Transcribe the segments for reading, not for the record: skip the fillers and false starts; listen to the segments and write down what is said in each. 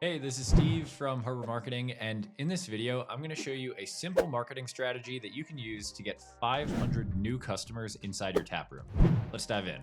Hey, this is Steve from Harbor Marketing, and in this video, I'm going to show you a simple marketing strategy that you can use to get 500 new customers inside your tap room. Let's dive in.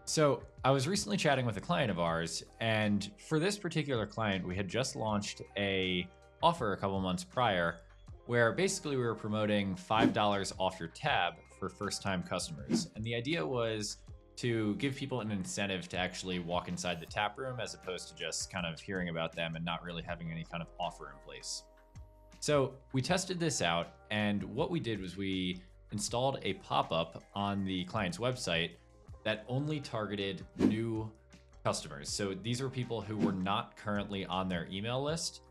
So, I was recently chatting with a client of ours, and for this particular client, we had just launched a offer a couple months prior where basically we were promoting $5 off your tab for first-time customers. And the idea was to give people an incentive to actually walk inside the tap room as opposed to just kind of hearing about them and not really having any kind of offer in place. So we tested this out, and what we did was we installed a pop-up on the client's website that only targeted new customers. So these were people who were not currently on their email list.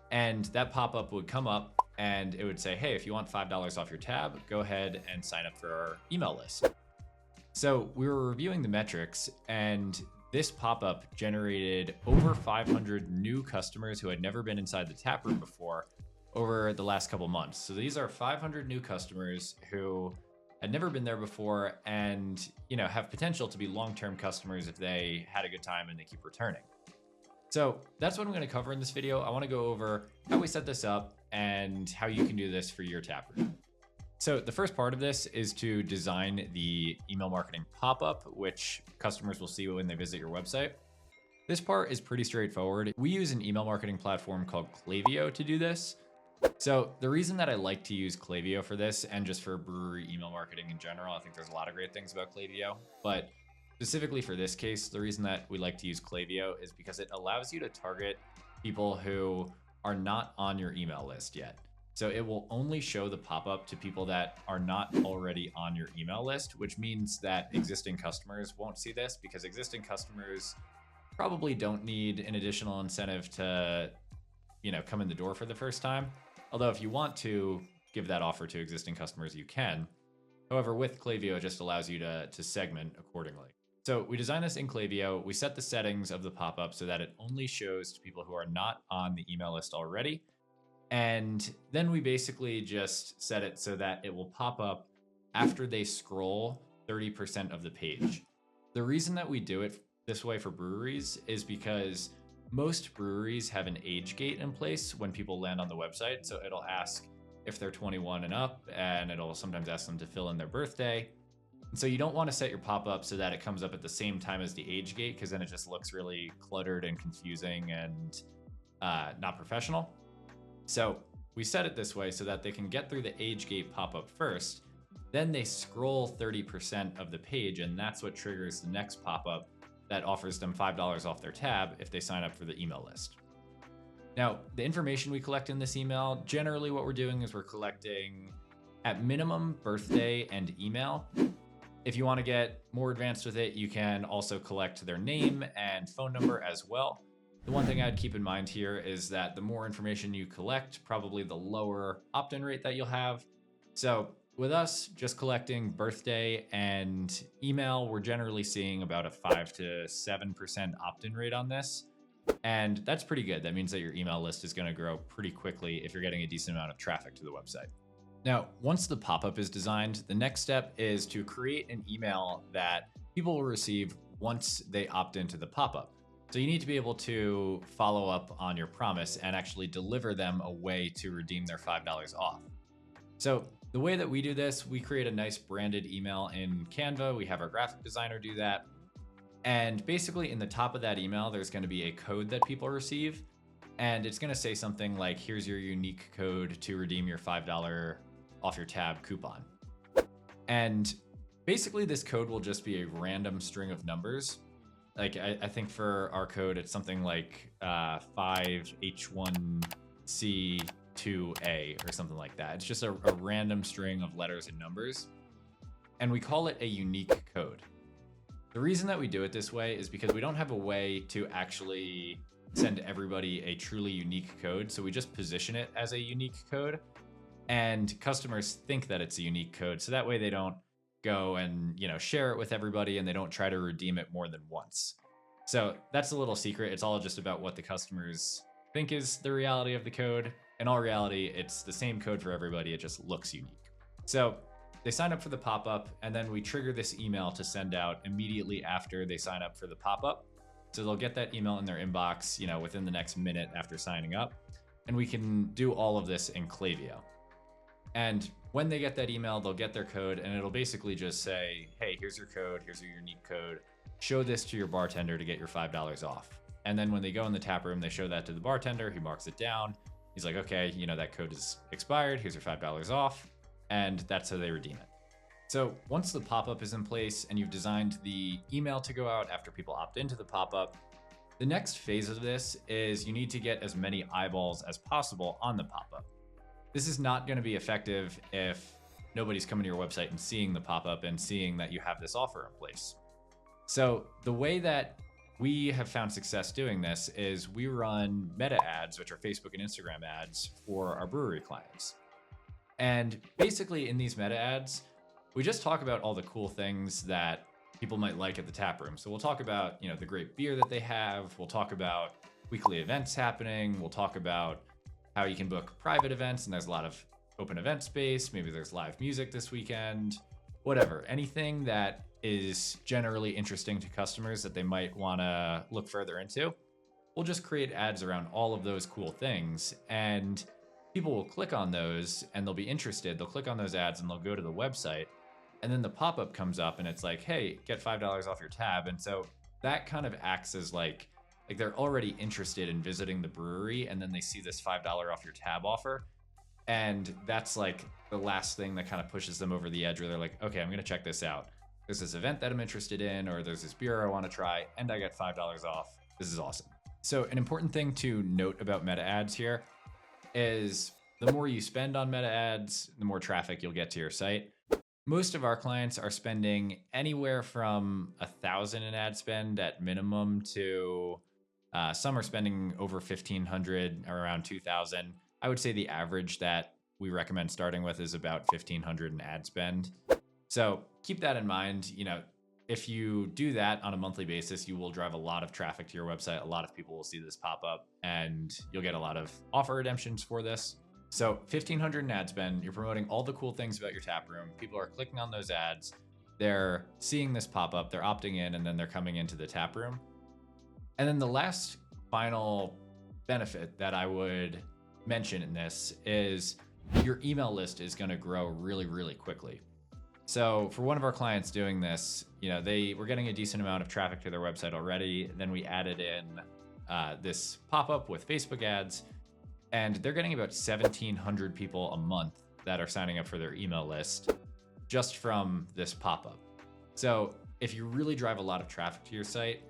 And that pop-up would come up and it would say, hey, if you want $5 off your tab, go ahead and sign up for our email list. So we were reviewing the metrics, and this pop-up generated over 500 new customers who had never been inside the tap room before over the last couple months. So these are 500 new customers who had never been there before and, have potential to be long-term customers if they had a good time and they keep returning. So that's what I'm going to cover in this video. I want to go over how we set this up and how you can do this for your tap room. So the first part of this is to design the email marketing pop-up, which customers will see when they visit your website. This part is pretty straightforward. We use an email marketing platform called Klaviyo to do this. So the reason that I like to use Klaviyo for this, and just for brewery email marketing in general, I think there's a lot of great things about Klaviyo, but specifically for this case, the reason that we like to use Klaviyo is because it allows you to target people who are not on your email list yet. So it will only show the pop-up to people that are not already on your email list, which means that existing customers won't see this because existing customers probably don't need an additional incentive to, come in the door for the first time. Although if you want to give that offer to existing customers, you can. However, with Klaviyo, it just allows you to segment accordingly. So we designed this in Klaviyo. We set the settings of the pop-up so that it only shows to people who are not on the email list already. And then we basically just set it so that it will pop up after they scroll 30% of the page. The reason that we do it this way for breweries is because most breweries have an age gate in place when people land on the website. So it'll ask if they're 21 and up, and it'll sometimes ask them to fill in their birthday. And so you don't want to set your pop-up so that it comes up at the same time as the age gate, because then it just looks really cluttered and confusing and not professional. So we set it this way so that they can get through the age gate pop-up first, then they scroll 30% of the page, and that's what triggers the next pop-up that offers them $5 off their tab if they sign up for the email list. Now, the information we collect in this email, generally what we're doing is we're collecting at minimum birthday and email. If you want to get more advanced with it, you can also collect their name and phone number as well. The one thing I'd keep in mind here is that the more information you collect, probably the lower opt-in rate that you'll have. So with us just collecting birthday and email, we're generally seeing about a 5 to 7% opt-in rate on this. And that's pretty good. That means that your email list is going to grow pretty quickly if you're getting a decent amount of traffic to the website. Now, once the pop-up is designed, the next step is to create an email that people will receive once they opt into the pop-up. So you need to be able to follow up on your promise and actually deliver them a way to redeem their $5 off. So the way that we do this, we create a nice branded email in Canva. We have our graphic designer do that. And basically in the top of that email, there's going to be a code that people receive. And it's going to say something like, here's your unique code to redeem your $5 off your tab coupon. And basically this code will just be a random string of numbers. Like I think for our code, it's something like 5H1C2A or something like that. It's just a random string of letters and numbers. And we call it a unique code. The reason that we do it this way is because we don't have a way to actually send everybody a truly unique code. So we just position it as a unique code. And customers think that it's a unique code. So that way they don't go and share it with everybody, and they don't try to redeem it more than once. So that's a little secret. It's all just about what the customers think is the reality of the code. In all reality, it's the same code for everybody. It just looks unique. So they sign up for the pop-up, and then we trigger this email to send out immediately after they sign up for the pop-up. So they'll get that email in their inbox, within the next minute after signing up. And we can do all of this in Klaviyo. And when they get that email, they'll get their code, and it'll basically just say, hey, here's your code, here's your unique code. Show this to your bartender to get your $5 off. And then when they go in the tap room, they show that to the bartender. He marks it down. He's like, okay, that code is expired. Here's your $5 off. And that's how they redeem it. So once the pop-up is in place and you've designed the email to go out after people opt into the pop-up, the next phase of this is you need to get as many eyeballs as possible on the pop-up. This is not going to be effective if nobody's coming to your website and seeing the pop-up and seeing that you have this offer in place. So the way that we have found success doing this is we run meta ads, which are Facebook and Instagram ads for our brewery clients. And basically in these meta ads, we just talk about all the cool things that people might like at the tap room. So we'll talk about, the great beer that they have. We'll talk about weekly events happening. We'll talk about how you can book private events, and there's a lot of open event space. Maybe there's live music this weekend, whatever. Anything that is generally interesting to customers that they might want to look further into. We'll just create ads around all of those cool things, and people will click on those and they'll be interested. They'll click on those ads and they'll go to the website, and then the pop-up comes up and it's like, hey, get $5 off your tab. And so that kind of acts as like they're already interested in visiting the brewery, and then they see this $5 off your tab offer. And that's like the last thing that kind of pushes them over the edge, where they're like, okay, I'm going to check this out. There's this event that I'm interested in, or there's this beer I want to try, and I get $5 off. This is awesome. So an important thing to note about meta ads here is the more you spend on meta ads, the more traffic you'll get to your site. Most of our clients are spending anywhere from $1,000 in ad spend at minimum to some are spending over $1,500 or around $2,000. I would say the average that we recommend starting with is about $1,500 in ad spend. So keep that in mind. If you do that on a monthly basis, you will drive a lot of traffic to your website. A lot of people will see this pop up, and you'll get a lot of offer redemptions for this. So $1,500 in ad spend, you're promoting all the cool things about your tap room. People are clicking on those ads. They're seeing this pop up, they're opting in, and then they're coming into the tap room. And then the last final benefit that I would mention in this is your email list is going to grow really, really quickly. So for one of our clients doing this, they were getting a decent amount of traffic to their website already. Then we added in this pop-up with Facebook ads, and they're getting about 1,700 people a month that are signing up for their email list just from this pop-up. So if you really drive a lot of traffic to your site,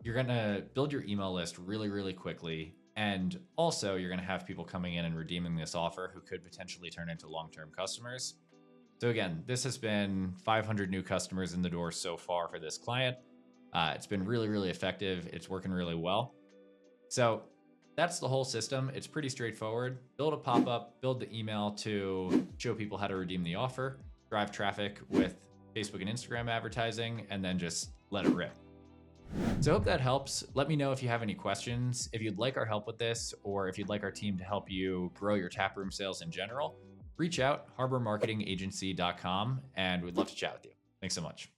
you're going to build your email list really, really quickly. And also you're going to have people coming in and redeeming this offer who could potentially turn into long-term customers. So again, this has been 500 new customers in the door so far for this client. It's been really, really effective. It's working really well. So that's the whole system. It's pretty straightforward. Build a pop-up, build the email to show people how to redeem the offer, drive traffic with Facebook and Instagram advertising, and then just let it rip. So I hope that helps. Let me know if you have any questions. If you'd like our help with this, or if you'd like our team to help you grow your taproom sales in general, reach out, harbormarketingagency.com, and we'd love to chat with you. Thanks so much.